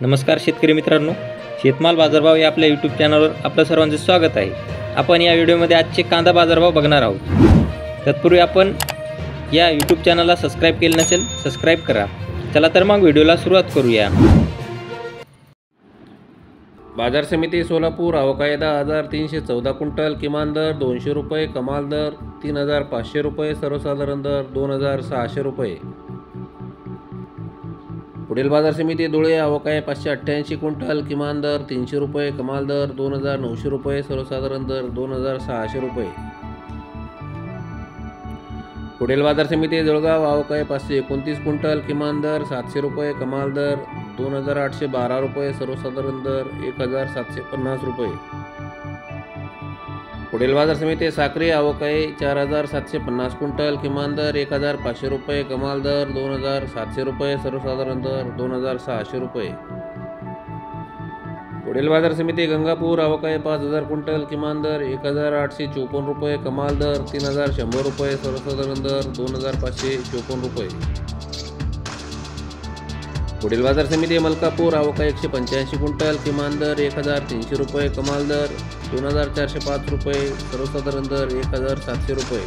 नमस्कार शेतकरी मित्रांनो, शेतमाल बाजारभाव या आपल्या यूट्यूब चॅनलवर आपलं सर्वांचे स्वागत आहे। आपण या व्हिडिओमध्ये आजचे कांदा बाजारभाव बघणार आहोत। तत्पूर्वी आपण या यूट्यूब चॅनलला सबस्क्राइब केले नसेल सबस्क्राइब करा। चला तर मग व्हिडिओला सुरुवात करूया। बाजार समिती सोलापूर अवकाळी 10,314 क्विंटल, किमान दर 200 रुपये, कमाल दर 3,500 रुपये, सर्वसाधारण दर 2,600 रुपये। पुढील बाजार समिती धुळे अवकाळी 588 क्विंटल, किमान दर 300 रुपये, कमाल दर 2,900 रुपये, सर्वसाधारण दर 2,600 रुपये। पुढील बाजार समिती जळगाव अवकाळी 529 क्विंटल, किमान दर 700 रुपये, कमाल दर 2,812 रुपये, सर्वसाधारण दर 1,750 रुपये। पुढील बाजार समिती साक्री अवकाळी 4,750 क्विंटल, किमान दर 1,500 रुपये, कमाल दर 2,700 रुपये, सर्वसाधारण दर 2,600 रुपये। पुढील बाजार समिती गंगापूर अवकाळी 5,000 क्विंटल, किमान दर 1,854 रुपये, कमाल दर 3,100 रुपये, सर्वसाधारण दर 2,554 रुपये। पुढील बाजार समिती मलकापूर अवकाळी 185 क्विंटल, किमान दर 1,300 रुपये, कमाल दर 2,405 रुपये, सर्वसाधारण दर 1,700 रुपये।